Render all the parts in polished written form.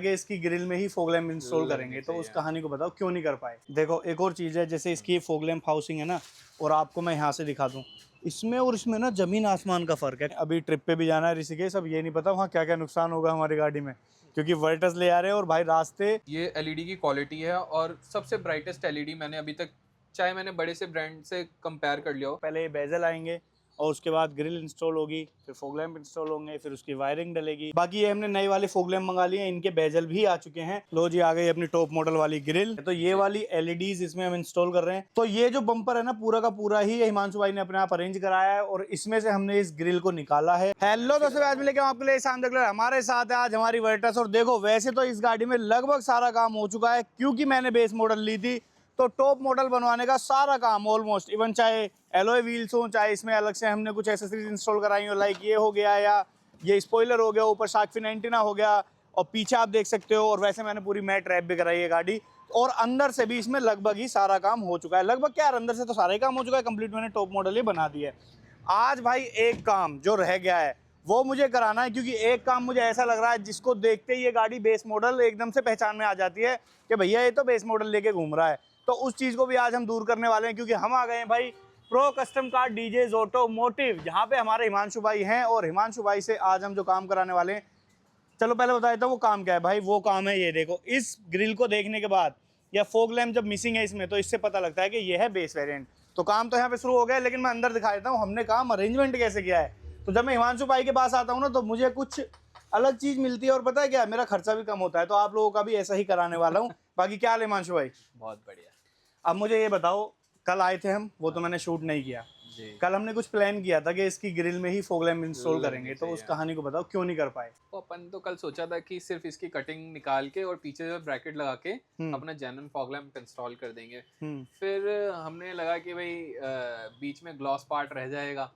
इसकी ग्रिल में ही fog lamp install करेंगे, तो उस कहानी को बताओ क्यों नहीं कर पाए। देखो एक और चीज़ है, जैसे इसकी फॉग लैंप हाउसिंग है ना, और आपको मैं यहाँ से दिखा दूँ, इसमें और इसमें ना जमीन आसमान का फर्क है। अभी ट्रिप पे भी जाना है ऋषिकेश, अब ये नहीं पता वहाँ क्या क्या नुकसान होगा हमारी गाड़ी में, क्योंकि वर्टस ले आ रहे हैं और भाई रास्ते। ये एलईडी की क्वालिटी है और सबसे ब्राइटेस्ट एलईडी मैंने अभी तक, चाहे मैंने बड़े से ब्रांड से कंपेयर कर लिया हो। पहले बेजल आएंगे और उसके बाद ग्रिल इंस्टॉल होगी, फिर फॉग लैंप इंस्टॉल होंगे, फिर उसकी वायरिंग डलेगी। बाकी ये हमने नए वाले फॉग लैंप मंगा लिए हैं, इनके बेजल भी आ चुके हैं। लो जी, आ गई अपनी टॉप मॉडल वाली ग्रिल। तो ये वाली एलईडीज इसमें हम इंस्टॉल कर रहे हैं। तो ये जो बम्पर है ना, पूरा का पूरा ही हिमांशु भाई ने अपने आप अरेंज कराया है और इसमें से हमने इस ग्रिल को निकाला है। हेलो दोस्तों, आज मिलेंगे आपके लिए शाम तक हमारे साथ है आज हमारी वर्टस। और देखो वैसे तो इस गाड़ी में लगभग सारा काम हो चुका है, क्योंकि मैंने बेस मॉडल ली थी, तो टॉप मॉडल बनवाने का सारा काम ऑलमोस्ट, इवन चाहे एलॉय व्हील्स हो, चाहे इसमें अलग से हमने कुछ एसेसरीज इंस्टॉल कराई हो, लाइक ये हो गया या ये स्पॉइलर हो गया, ऊपर शार्क फिन एंटीना हो गया, और पीछे आप देख सकते हो। और वैसे मैंने पूरी मैट रैप भी कराई है गाड़ी, और अंदर से भी इसमें लगभग ही सारा काम हो चुका है। लगभग क्या, अंदर से तो सारा ही काम हो चुका है कंप्लीट, मैंने टॉप मॉडल ही बना दिया है। आज भाई एक काम जो रह गया है वो मुझे कराना है, क्योंकि एक काम मुझे ऐसा लग रहा है जिसको देखते ही ये गाड़ी बेस मॉडल एकदम से पहचान में आ जाती है कि भैया ये तो बेस मॉडल लेके घूम रहा है। तो उस चीज़ को भी आज हम दूर करने वाले हैं, क्योंकि हम आ गए हैं भाई प्रो कस्टम कार डीजेज ऑटोमोटिव, जहाँ पे हमारे हिमांशु भाई हैं। और हिमांशु भाई से आज हम जो काम कराने वाले हैं, चलो पहले बता देता हूँ वो काम क्या है भाई। वो काम है ये देखो, इस ग्रिल को देखने के बाद या फोग लैम्प जब मिसिंग है इसमें, तो इससे पता लगता है कि ये है बेस वेरिएंट। तो काम तो यहाँ पे शुरू हो गया है, लेकिन मैं अंदर दिखा देता हूँ हमने काम अरेंजमेंट कैसे किया है। तो जब मैं हिमांशु भाई के पास आता हूँ ना, तो मुझे कुछ अलग चीज़ मिलती है, और पता है क्या, मेरा खर्चा भी कम होता है। तो आप लोगों का भी ऐसा ही कराने वाला हूँ। बाकी क्या हाल है हिमांशु भाई? बहुत बढ़िया अब मुझे ये बताओ, कल आए थे हम, वो तो मैंने शूट नहीं किया। जी। कल हमने कुछ प्लान किया था कि इसकी ग्रिल में ही फॉग लैंप इंस्टॉल करेंगे, तो उस कहानी को बताओ क्यों नहीं कर पाए। तो अपन तो कल सोचा था कि सिर्फ इसकी कटिंग निकाल के और पीछे जो ब्रैकेट लगा के अपना जेन्युइन फॉग लैंप इंस्टॉल कर देंगे। फिर हमने लगा कि भाई बीच में ग्लॉस पार्ट रह जाएगा,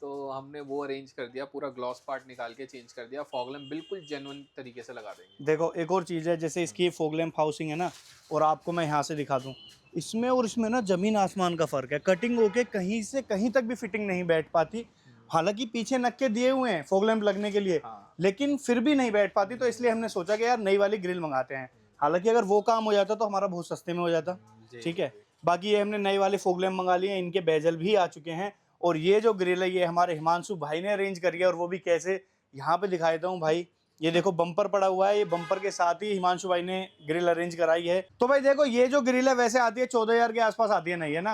तो हमने वो अरेंज कर दिया, पूरा ग्लॉस पार्ट निकाल के चेंज कर दिया, फॉग लैंप बिल्कुल जेन्युइन तरीके से लगा देंगे। देखो एक और चीज़ है, जैसे इसकी फॉग लैंप हाउसिंग है ना, और आपको मैं यहाँ से दिखा दूँ, इसमें और इसमें ना जमीन आसमान का फ़र्क है। कटिंग होके कहीं से कहीं तक भी फिटिंग नहीं बैठ पाती। हालांकि पीछे नक्के दिए हुए हैं फॉग लैंप लगने के लिए, लेकिन फिर भी नहीं बैठ पाती। तो इसलिए हमने सोचा कि यार नई वाली ग्रिल मंगाते हैं। हालांकि अगर वो काम हो जाता तो हमारा बहुत सस्ते में हो जाता। ठीक है, बाकी ये हमने नई वाले फॉग लैंप मंगा लिए हैं, इनके बेजल भी आ चुके हैं। और ये जो ग्रिल है ये हमारे हिमांशु भाई ने अरेंज करी है, और वो भी कैसे, यहाँ पे दिखा देता हूँ भाई। ये देखो बम्पर पड़ा हुआ है, ये बम्पर के साथ ही हिमांशु भाई ने ग्रिल अरेंज कराई है। तो भाई देखो, ये जो ग्रिल है वैसे आती है 14,000 के आसपास आती है, नहीं है ना?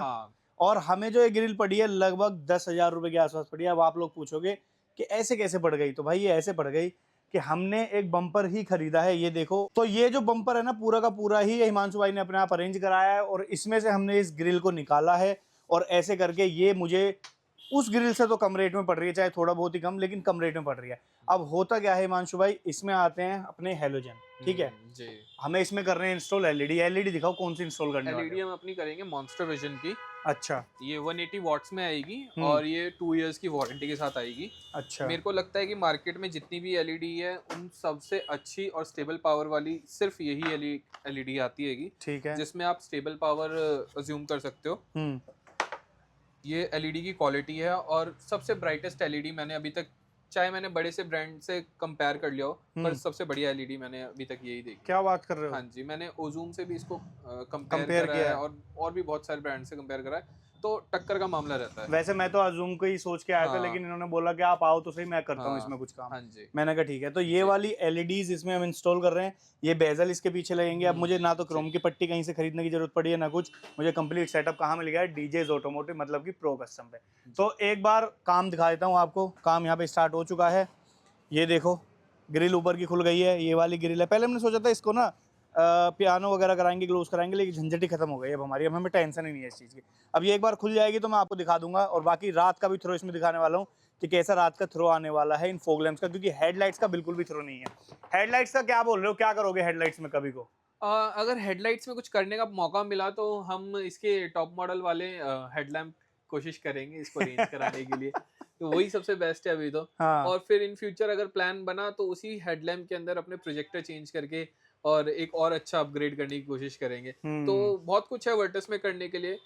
और हमें जो ये ग्रिल पड़ी है लगभग 10,000 रुपए के आसपास पड़ी है। अब आप लोग पूछोगे कि ऐसे कैसे पड़ गई, तो भाई ये ऐसे पड़ गई कि हमने एक बम्पर ही खरीदा है। ये देखो, तो ये जो बम्पर है ना, पूरा का पूरा ही हिमांशु भाई ने अपने आप अरेंज कराया है, और इसमें से हमने इस ग्रिल को निकाला है। और ऐसे करके ये मुझे उस ग्रिल से तो कम रेट में पड़ रही है, चाहे थोड़ा बहुत ही कम, लेकिन कम रेट में पड़ रही है। अब होता क्या है हिमांशु भाई, इसमें आते हैं अपने हेलोजन, ठीक है जी। हमें इसमें कर रहे हैं इंस्टॉल एलईडी। एलईडी दिखाओ कौन सी इंस्टॉल करने वाले एलईडी हो? हम अपनी करेंगे मॉन्स्टर विजन की। अच्छा। ये 180 वॉट्स में आएगी और ये 2 इयर्स की वारंटी के साथ आएगी। अच्छा। मेरे को लगता है कि मार्केट में जितनी भी एलईडी है उन सबसे अच्छी और स्टेबल पावर वाली सिर्फ यही एलईडी आती हैगी, ठीक है। जिसमें आप स्टेबल पावर अज्यूम कर सकते हो। ये एलईडी की क्वालिटी है और सबसे ब्राइटेस्ट एलईडी मैंने अभी तक, चाहे मैंने बड़े से ब्रांड से कंपेयर कर लिया हो, पर सबसे बढ़िया एलईडी मैंने अभी तक यही देखी। क्या बात कर रहे हो? हाँ जी, मैंने ओजूम से भी इसको कंपेयर करा किया है है। और भी बहुत सारे ब्रांड से कंपेयर करा है, तो टक्कर का मामला रहता है। वैसे मैं तो अजूम को ही सोच के आया था, लेकिन इन्होंने बोला कि आप आओ तो सही, मैं करता हूँ इसमें कुछ काम। हाँ जी। मैंने कहा ठीक है। तो ये वाली एलईडीज इसमें हम इंस्टॉल कर रहे हैं। ये बेजल इसके पीछे लगेंगे। अब मुझे ना तो क्रोम की पट्टी कहीं से खरीदने की जरूरत पड़ी है, ना कुछ। मुझे कंप्लीट सेटअप कहाँ मिल गया है, डीजेज ऑटोमोटिव, मतलब कि प्रो कस्टम पे। तो एक बार काम दिखा देता हूँ आपको। काम यहाँ पे स्टार्ट हो चुका है। ये देखो, ग्रिल ऊपर की खुल गई है, ये वाली ग्रिल है। पहले हमने सोचा था इसको ना पियानो वगैरह कराएंगे, ग्लोव्स कराएंगे, लेकिन झंझट ही खत्म हो गई अब हमारी। अब हमें टेंशन ही नहीं है इस चीज़ की। अब ये एक बार खुल जाएगी तो मैं आपको दिखा दूंगा, और बाकी रात का भी थ्रो इसमें दिखाने वाला हूँ कि कैसा रात का थ्रो आने वाला है इन फॉग लैंप्स का, क्योंकि हेडलाइट्स का बिल्कुल भी थ्रो नहीं है। हेडलाइट्स का क्या बोल रहे हो, क्या करोगे हेडलाइट्स में कभी को? अगर हेडलाइट्स में कुछ करने का मौका मिला तो हम इसके टॉप मॉडल वाले हेडलैम्प कोशिश करेंगे इसको रेंज कराने के लिए, तो वही सबसे बेस्ट है अभी तो। हाँ। और फिर इन फ्यूचर अगर प्लान बना तो उसी हेडलैम्प के अंदर अपने प्रोजेक्टर चेंज करके और एक और अच्छा अपग्रेड करने की कोशिश करेंगे। तो बहुत कुछ है वर्टस में करने के लिए।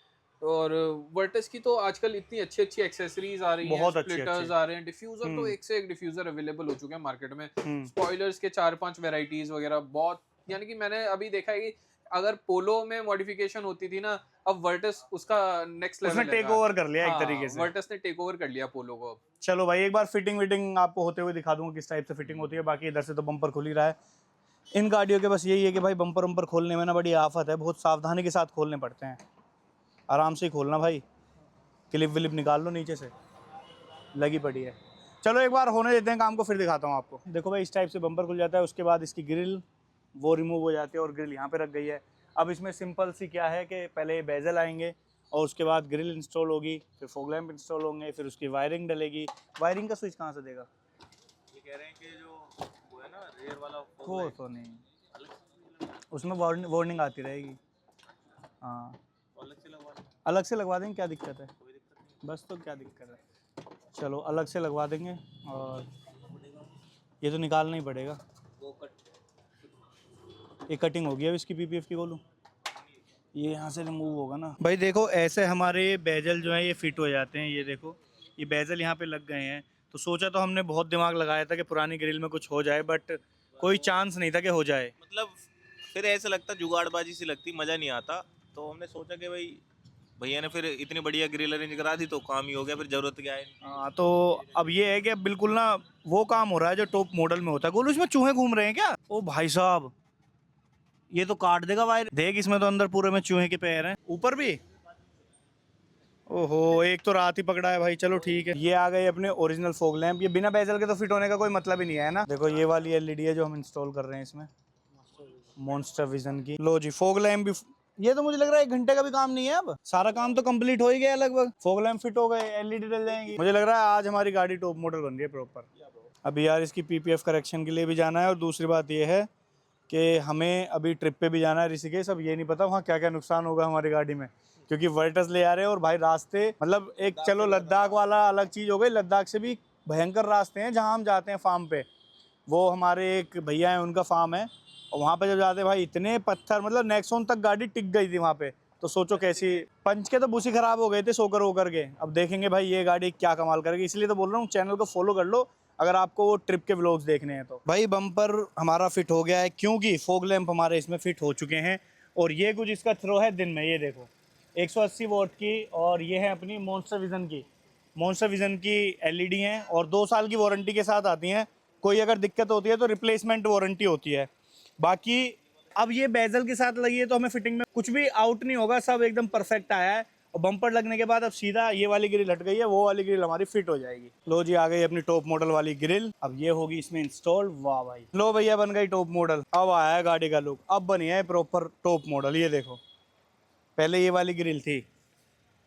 और वर्टस की तो आजकल इतनी अच्छी अच्छी एक्सेसरीज आ रही हैं, बहुत अच्छे स्प्लिटर्स आ रहे हैं, डिफ्यूजर तो एक से एक डिफ्यूजर अवेलेबल हो चुके हैं मार्केट में, स्पॉयलर्स के 4-5 वैरायटीज वगैरह बहुत, यानी कि मैंने अभी देखा है कि अगर पोलो में मॉडिफिकेशन होती थी ना, अब वर्टस उसका नेक्स्ट उसने लेवल टेक है। ओवर कर लिया एक हाँ, तरीके से। वर्टस ने टेक ओवर कर लिया पोलो को अब। चलो भाई, एक बार फिटिंग विटिंग आपको होते हुए दिखा दूंगा किस टाइप से फिटिंग होती है। बाकी इधर से तो बम्पर खुल ही रहा है। इन गाड़ियों के बस यही है कि भाई बम्पर वम्पर खोलने में ना बड़ी आफत है, बहुत सावधानी के साथ खोलने पड़ते हैं। आराम से ही खोलना भाई, क्लिप विलिप निकाल लो नीचे से, लगी पड़ी है। चलो एक बार होने देते हैं काम को, फिर दिखाता हूँ आपको। देखो भाई, इस टाइप से बम्पर खुल जाता है, उसके बाद इसकी ग्रिल वो रिमूव हो जाती है और ग्रिल यहाँ पे रख गई है। अब इसमें सिंपल सी क्या है कि पहले बेजल आएंगे और उसके बाद ग्रिल इंस्टॉल होगी, फिर फॉग लैंप इंस्टॉल होंगे, फिर उसकी वायरिंग डलेगी। वायरिंग का स्विच कहाँ से देगा? ये कह रहे हैं कि जो वो है ना रेयर वाला वो तो नहीं, उसमें वार्निंग आती रहेगी। हाँ, अलग से लगवा देंगे, क्या दिक्कत है? बस, तो क्या दिक्कत है, चलो अलग से लगवा देंगे। और ये तो निकालना ही पड़ेगा, ये कटिंग होगी अब इसकी पीपीएफ की। बोलूँ ये यहाँ से रिमूव होगा ना भाई। देखो ऐसे हमारे बेजल जो है ये फिट हो जाते हैं। ये देखो, ये बेजल यहाँ पे लग गए हैं। तो सोचा तो हमने बहुत दिमाग लगाया था कि पुरानी ग्रिल में कुछ हो जाए, बट कोई चांस नहीं था कि हो जाए। मतलब फिर ऐसा लगता, जुगाड़बाजी सी लगती, मज़ा नहीं आता। तो हमने सोचा कि भाई भैया ने फिर इतनी बढ़िया ग्रिल अरेंज करा दी तो काम ही हो गया, फिर ज़रूरत क्या है। हाँ, तो अब ये है कि अब बिल्कुल ना वो काम हो रहा है जो टॉप मॉडल में होता है। गोलू, इसमें चूहे घूम रहे हैं क्या? ओ भाई साहब, ये तो काट देगा वायर। देख, इसमें तो अंदर पूरे में चूहे के पैर हैं, ऊपर भी। ओहो, एक तो रात ही पकड़ा है भाई। चलो ठीक है, ये आ गए अपने ओरिजिनल फॉग लैंप। ये बिना बेजल के तो फिट होने का कोई मतलब ही नहीं है ना। देखो ये वाली एलईडी है जो हम इंस्टॉल कर रहे हैं इसमें, मॉन्स्टर विजन की। लो जी, फॉग लैंप भी। ये तो मुझे लग रहा है 1 घंटे का भी काम नहीं है, अब सारा काम तो कंप्लीट हो ही गया लगभग। फॉग लैंप फिट हो गए, एलईडी डल जाएंगी। मुझे लग रहा है आज हमारी गाड़ी टॉप मॉडल बन रही है प्रॉपर। अभी यार इसकी पीपीएफ करेक्शन के लिए भी जाना है, और दूसरी बात ये है कि हमें अभी ट्रिप पे भी जाना है ऋषिकेश। अब ये नहीं पता वहाँ क्या क्या नुकसान होगा हमारी गाड़ी में, क्योंकि वर्टस ले आ रहे हैं। और भाई रास्ते, मतलब एक चलो लद्दाख वाला अलग चीज़ हो गई, लद्दाख से भी भयंकर रास्ते हैं जहाँ हम जाते हैं फार्म पे। वो हमारे एक भैया हैं, उनका फार्म है, और वहाँ पे जब जाते हैं भाई इतने पत्थर, मतलब नेक्सॉन तक गाड़ी टिक गई थी वहाँ पे। तो सोचो कैसी, पंच के तो बुशी खराब हो गए थे सोकर होकर के। अब देखेंगे भाई ये गाड़ी क्या कमाल करेगी। इसलिए तो बोल रहा हूँ चैनल को फॉलो कर लो अगर आपको वो ट्रिप के व्लॉग्स देखने हैं तो। भाई बम्पर हमारा फिट हो गया है, क्योंकि फॉग लैंप हमारे इसमें फिट हो चुके हैं। और ये कुछ इसका थ्रो है दिन में, ये देखो 180 वोट की। और ये है अपनी मॉन्स्टर विजन की एलईडी हैं, और 2 साल की वारंटी के साथ आती हैं। कोई अगर दिक्कत होती है तो रिप्लेसमेंट वारंटी होती है। बाकी अब ये बेजल के साथ लगी है तो हमें फिटिंग में कुछ भी आउट नहीं होगा, सब एकदम परफेक्ट आया है। और बम्पर लगने के बाद अब सीधा ये वाली ग्रिल हट गई है, वो वाली ग्रिल हमारी फिट हो जाएगी। लो जी, आ गई अपनी टॉप मॉडल वाली ग्रिल। अब ये होगी इसमें इंस्टॉल। वाह भाई, लो भैया बन गई टॉप मॉडल। अब आया है गाड़ी का लुक, अब बनी है प्रॉपर टॉप मॉडल। ये देखो, पहले ये वाली ग्रिल थी,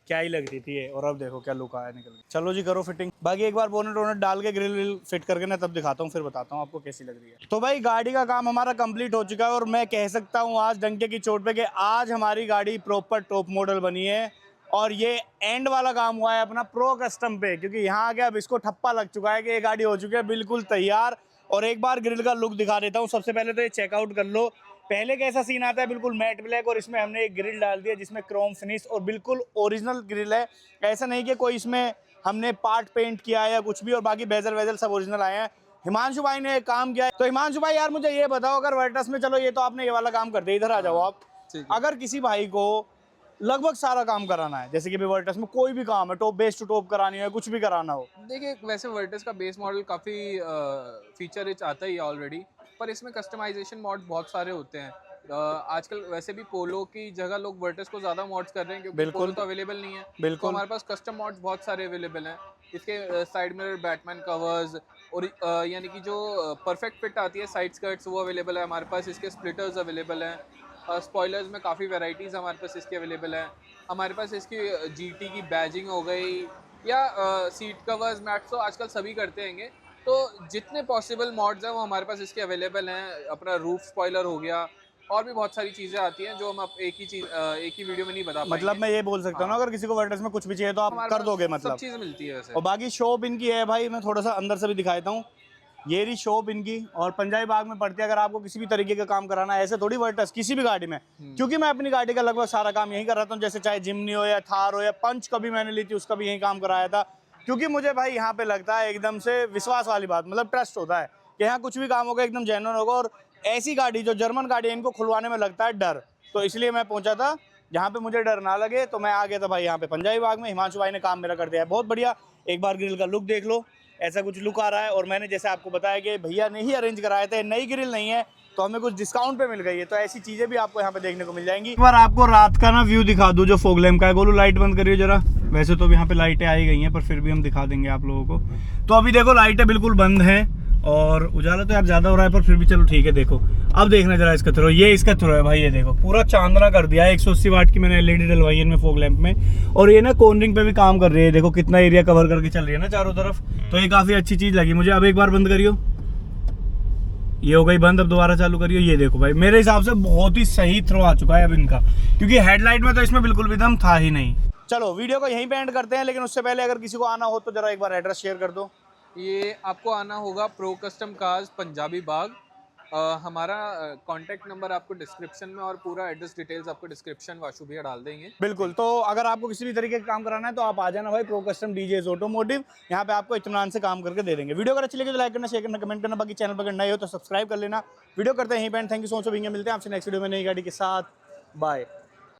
क्या ही लगती थी ये, और अब देखो क्या लुक आया निकल के। चलो जी, करो फिटिंग। बाकी एक बार बोनट वोनट डाल के ग्रिल विल फिट करके ना तब दिखाता हूँ, फिर बताता हूँ आपको कैसी लग रही है। तो भाई गाड़ी का काम हमारा कंप्लीट हो चुका है, और मैं कह सकता हूँ आज डंके की चोट पे कि आज हमारी गाड़ी प्रॉपर टॉप मॉडल बनी है। और ये एंड वाला काम हुआ है अपना प्रो कस्टम पे, क्योंकि यहाँ आके अब इसको ठप्पा लग चुका है कि ये गाड़ी हो चुकी है बिल्कुल तैयार। और एक बार ग्रिल का लुक दिखा देता हूँ। सबसे पहले तो ये चेकआउट कर लो, पहले कैसा सीन आता है, बिल्कुल मैट ब्लैक, और इसमें हमने एक ग्रिल डाल दिया जिसमें क्रोम फिनिश, और बिल्कुल ओरिजिनल ग्रिल है। ऐसा नहीं कि कोई इसमें हमने पार्ट पेंट किया है या कुछ भी। और बाकी बेजल वेजल सब ओरिजिनल आए हैं। हिमांशु भाई ने काम किया है। तो हिमांशु भाई यार मुझे ये बताओ, अगर वर्टस में, चलो ये तो आपने ये वाला काम कर दिया, इधर आ जाओ आप। अगर किसी भाई को लगभग सारा काम कराना है, जैसे कि वर्टस में कोई भी काम है, टॉप बेस टू टॉप करानी है, कुछ भी कराना हो। देखिए, वैसे वर्टस का बेस मॉडल काफ़ी फीचर रिच आता ही है ऑलरेडी, पर इसमें कस्टमाइजेशन मॉड बहुत सारे होते हैं। आजकल वैसे भी पोलो की जगह लोग वर्टस को ज़्यादा मॉड्स कर रहे हैं, क्योंकि पोलो तो अवेलेबल नहीं है। तो हमारे पास कस्टम मॉड्स बहुत सारे अवेलेबल हैं। इसके साइड मिरर, बैटमैन कवर्स, और यानी कि जो परफेक्ट फिट आती है साइड स्कर्ट्स, वो अवेलेबल है हमारे पास। इसके स्प्लिटर्स अवेलेबल हैं। स्पॉयलर्स में काफ़ी वेराइटीज़ हमारे पास इसकी अवेलेबल है। हमारे पास इसकी जीटी की बैजिंग हो गई, या सीट कवर्स, मैट्स, तो आजकल सभी करते हैंगे। तो जितने पॉसिबल मॉड्स हैं वो हमारे पास इसके अवेलेबल हैं। अपना रूफ स्पॉइलर हो गया, और भी बहुत सारी चीज़ें आती हैं जो हम आप एक ही वीडियो में नहीं बता पाएंगे। मतलब मैं ये बोल सकता हूँ ना, अगर किसी को वर्टस में कुछ भी चाहिए तो आप कर दोगे, मतलब सब चीज़ मिलती है वैसे। और बाकी शॉप इनकी है भाई, मैं थोड़ा सा अंदर से भी दिखाता हूँ। ये रही शॉप इनकी और पंजाबी बाग में पड़ती है। अगर आपको किसी भी तरीके का काम कराना है, ऐसे थोड़ी वर्टस किसी भी गाड़ी में, क्योंकि मैं अपनी गाड़ी का लगभग सारा काम यहीं कर रहा हूँ, जैसे चाहे जिमनी हो या थार हो या पंच कभी मैंने ली थी उसका भी यहीं काम कराया था, क्योंकि मुझे भाई यहाँ पे लगता है एकदम से विश्वास वाली बात, मतलब ट्रस्ट होता है कि यहाँ कुछ भी काम होगा एकदम जेन्युइन होगा। और ऐसी गाड़ी जो जर्मन गाड़ी है इनको खुलवाने में लगता है डर, तो इसलिए मैं पहुंचा था जहाँ पे मुझे डर ना लगे, तो मैं आ गया था भाई यहाँ पे पंजाबी बाग में। हिमांशु भाई ने काम मेरा कर दिया है बहुत बढ़िया। एक बार ग्रिल का लुक देख लो, ऐसा कुछ लुक आ रहा है। और मैंने जैसे आपको बताया कि भैया ने ही अरेंज कराए थे, नई ग्रिल नहीं है तो हमें कुछ डिस्काउंट पे मिल गई है, तो ऐसी चीजें भी आपको यहाँ पे देखने को मिल जाएंगी। एक बार आपको रात का ना व्यू दिखा दूं जो फॉग लैम्प का है। गोलू लाइट बंद करिए जरा। वैसे तो यहाँ पे लाइटें आई गई हैं पर फिर भी हम दिखा देंगे आप लोगों को। तो अभी देखो लाइटें बिल्कुल बंद हैं और उजाला तो यार ज्यादा हो रहा है पर फिर भी चलो ठीक है। देखो अब देखना जरा इसका थ्रो, ये इसका थ्रो है भाई, ये देखो पूरा चांदना कर दिया है। 180 वाट की मैंने एलईडी डलवाई है इनमें फॉग लैंप में, और ये ना कॉर्नरिंग पे भी काम कर रही है। देखो कितना एरिया कवर करके चल रही है ना चारों तरफ, तो ये काफी अच्छी चीज लगी मुझे। अब एक बार बंद करियो, ये हो गई बंद। अब दोबारा चालू करियो। ये देखो भाई मेरे हिसाब से बहुत ही सही थ्रो आ चुका है अब इनका, क्योंकि हेडलाइट में तो इसमें बिल्कुल भी दम था ही नहीं। चलो वीडियो को यहीं पे एंड करते हैं, लेकिन उससे पहले अगर किसी को आना हो तो जरा एक बार एड्रेस शेयर कर दो। ये आपको आना होगा प्रो कस्टम कार्स पंजाबी बाग। हमारा कांटेक्ट नंबर आपको डिस्क्रिप्शन में और पूरा एड्रेस डिटेल्स आपको डिस्क्रिप्शन वाशु भैया डाल देंगे। बिल्कुल, तो अगर आपको किसी भी तरीके का काम कराना है तो आप आ जाना भाई प्रो कस्टम डीजेस ऑटोमोटिव। यहाँ पे आपको इत्मीनान से काम करके दे देंगे। वीडियो अगर अच्छी लगे तो लाइक करना, शेयर करना, कमेंट करना। बाकी चैनल पर अगर नए हो तो सब्सक्राइब कर लेना। वीडियो करते हैं यहीं पे। Thank you so much. मिलते हैं आपसे नेक्स्ट वीडियो में नई गाड़ी के साथ। बाय।